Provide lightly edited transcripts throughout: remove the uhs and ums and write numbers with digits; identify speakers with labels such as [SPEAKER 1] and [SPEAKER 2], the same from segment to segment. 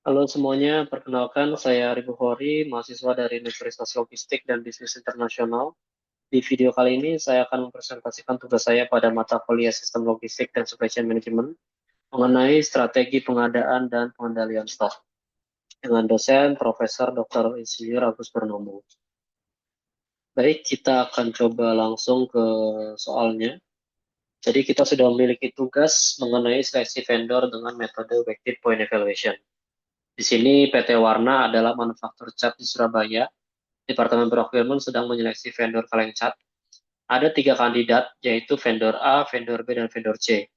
[SPEAKER 1] Halo semuanya, perkenalkan saya Ribu Hori, mahasiswa dari Universitas Logistik dan Bisnis Internasional. Di video kali ini saya akan mempresentasikan tugas saya pada mata kuliah Sistem Logistik dan Supply Chain Management mengenai strategi pengadaan dan pengendalian stok dengan dosen Profesor Dr. Insinyur Agus Purnomo. Baik, kita akan coba langsung ke soalnya. Jadi kita sudah memiliki tugas mengenai seleksi vendor dengan metode Weighted Point Evaluation. Di sini PT Warna adalah manufaktur cat di Surabaya. Departemen Procurement sedang menyeleksi vendor kaleng cat. Ada tiga kandidat, yaitu vendor A, vendor B, dan vendor C.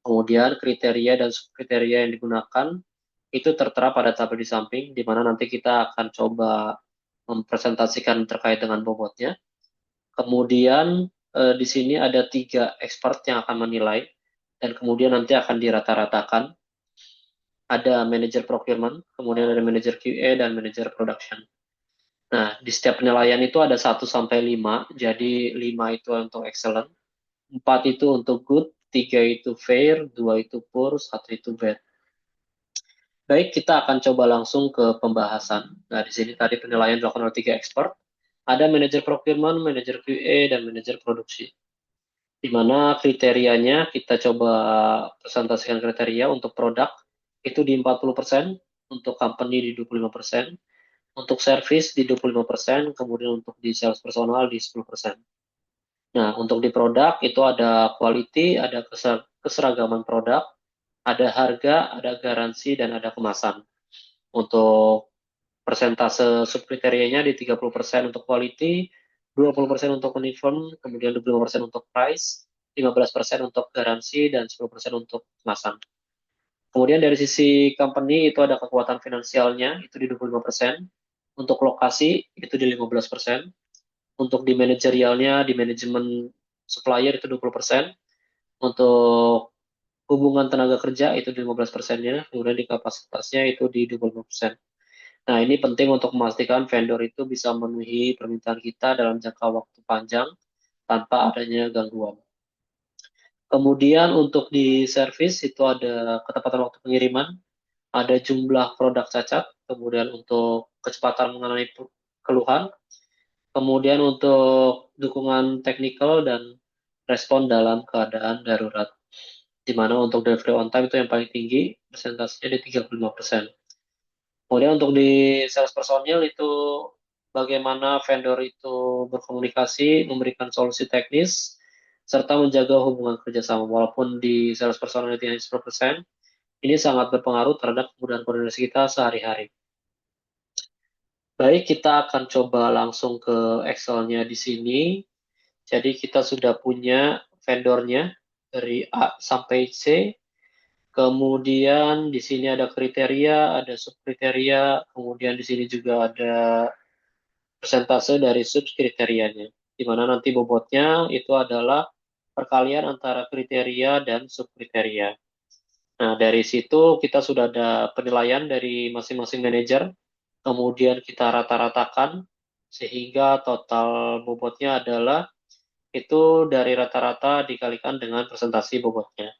[SPEAKER 1] Kemudian kriteria dan subkriteria yang digunakan itu tertera pada tabel di samping, di mana nanti kita akan coba mempresentasikan terkait dengan bobotnya. Kemudian di sini ada tiga expert yang akan menilai, dan kemudian nanti akan dirata-ratakan. Ada manajer procurement, kemudian ada manajer QA, dan manajer production. Nah, di setiap penilaian itu ada 1 sampai 5. Jadi 5 itu untuk excellent, 4 itu untuk good, 3 itu fair, 2 itu poor, 1 itu bad. Baik, kita akan coba langsung ke pembahasan. Nah, di sini tadi penilaian dilakukan oleh 3 expert. Ada manajer procurement, manajer QA, dan manajer produksi. Di mana kriterianya kita coba presentasikan kriteria untuk produk itu di 40%, untuk company di 25%, untuk service di 25%, kemudian untuk di sales personal di 10%. Nah, untuk di produk itu ada quality, ada keseragaman produk, ada harga, ada garansi, dan ada kemasan. Untuk persentase subkriterianya di 30% untuk quality, 20% untuk uniform, kemudian 25% untuk price, 15% untuk garansi, dan 10% untuk kemasan. Kemudian dari sisi company itu ada kekuatan finansialnya, itu di 25%. Untuk lokasi itu di 15%. Untuk di manajerialnya, di manajemen supplier itu 20%. Untuk hubungan tenaga kerja itu di 15%-nya. Kemudian di kapasitasnya itu di 25%. Nah, ini penting untuk memastikan vendor itu bisa memenuhi permintaan kita dalam jangka waktu panjang tanpa adanya gangguan. Kemudian untuk di service itu ada ketepatan waktu pengiriman, ada jumlah produk cacat, kemudian untuk kecepatan mengenai keluhan, kemudian untuk dukungan teknikal dan respon dalam keadaan darurat. Di mana untuk delivery on time itu yang paling tinggi, persentasenya di 35%. Kemudian untuk di sales personil itu bagaimana vendor itu berkomunikasi, memberikan solusi teknis, serta menjaga hubungan kerjasama. Walaupun di sales personil itu hanya 10%, ini sangat berpengaruh terhadap kemudahan koordinasi kita sehari-hari. Baik, kita akan coba langsung ke Excel-nya di sini. Jadi kita sudah punya vendornya dari A sampai C. Kemudian di sini ada kriteria, ada subkriteria, kemudian di sini juga ada persentase dari subkriterianya, di mana nanti bobotnya itu adalah perkalian antara kriteria dan subkriteria. Nah, dari situ kita sudah ada penilaian dari masing-masing manajer, kemudian kita rata-ratakan, sehingga total bobotnya adalah itu dari rata-rata dikalikan dengan presentasi bobotnya.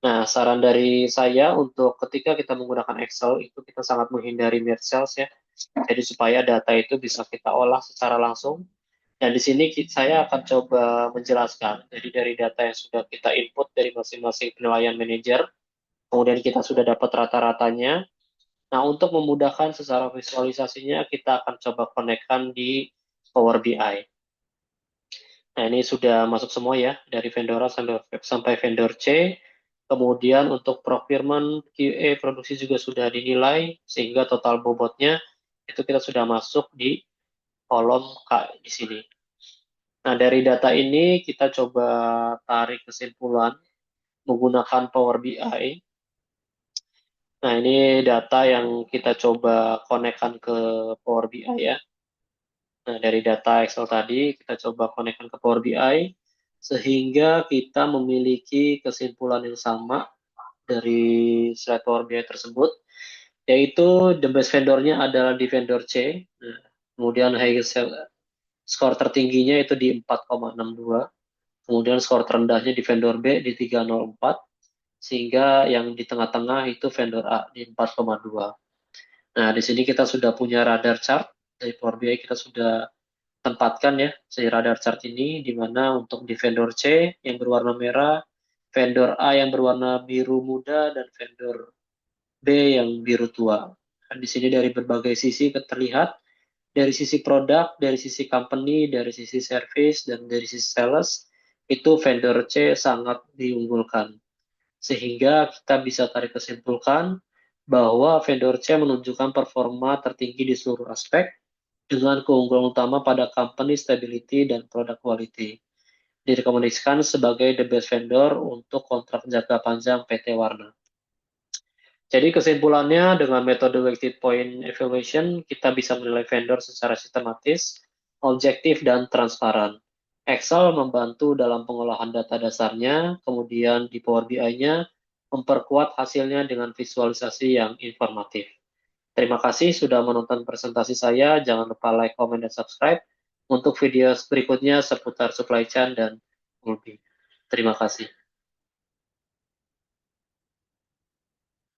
[SPEAKER 1] Nah, saran dari saya untuk ketika kita menggunakan Excel, itu kita sangat menghindari merge cells ya. Jadi supaya data itu bisa kita olah secara langsung. Dan di sini saya akan coba menjelaskan. Jadi dari data yang sudah kita input dari masing-masing penilaian manajer, kemudian kita sudah dapat rata-ratanya. Nah, untuk memudahkan secara visualisasinya, kita akan coba konekkan di Power BI. Nah, ini sudah masuk semua ya, dari vendor A sampai vendor C. Kemudian untuk procurement, QA, produksi juga sudah dinilai, sehingga total bobotnya itu kita sudah masuk di kolom K di sini. Nah, dari data ini kita coba tarik kesimpulan menggunakan Power BI. Nah, ini data yang kita coba konekkan ke Power BI ya. Nah, dari data Excel tadi kita coba konekkan ke Power BI sehingga kita memiliki kesimpulan yang sama dari slide Power BI tersebut, yaitu the best vendornya adalah di vendor C. Nah, kemudian skor tertingginya itu di 4,62. Kemudian skor terendahnya di vendor B di 304. sehingga yang di tengah-tengah itu vendor A di 4,2. Nah, di sini kita sudah punya radar chart dari Power BI, kita sudah tempatkan ya si radar chart ini, di mana untuk di vendor C yang berwarna merah, vendor A yang berwarna biru muda, dan vendor B yang biru tua. Dan di sini dari berbagai sisi terlihat, dari sisi produk, dari sisi company, dari sisi service, dan dari sisi sales, itu vendor C sangat diunggulkan. Sehingga kita bisa tarik kesimpulan bahwa vendor C menunjukkan performa tertinggi di seluruh aspek dengan keunggulan utama pada company stability dan product quality. Direkomendasikan sebagai the best vendor untuk kontrak jangka panjang PT Warna. Jadi kesimpulannya, dengan metode weighted point evaluation, kita bisa menilai vendor secara sistematis, objektif, dan transparan. Excel membantu dalam pengolahan data dasarnya, kemudian di Power BI-nya memperkuat hasilnya dengan visualisasi yang informatif. Terima kasih sudah menonton presentasi saya. Jangan lupa like, comment, dan subscribe untuk video berikutnya seputar supply chain dan lebih. Terima kasih.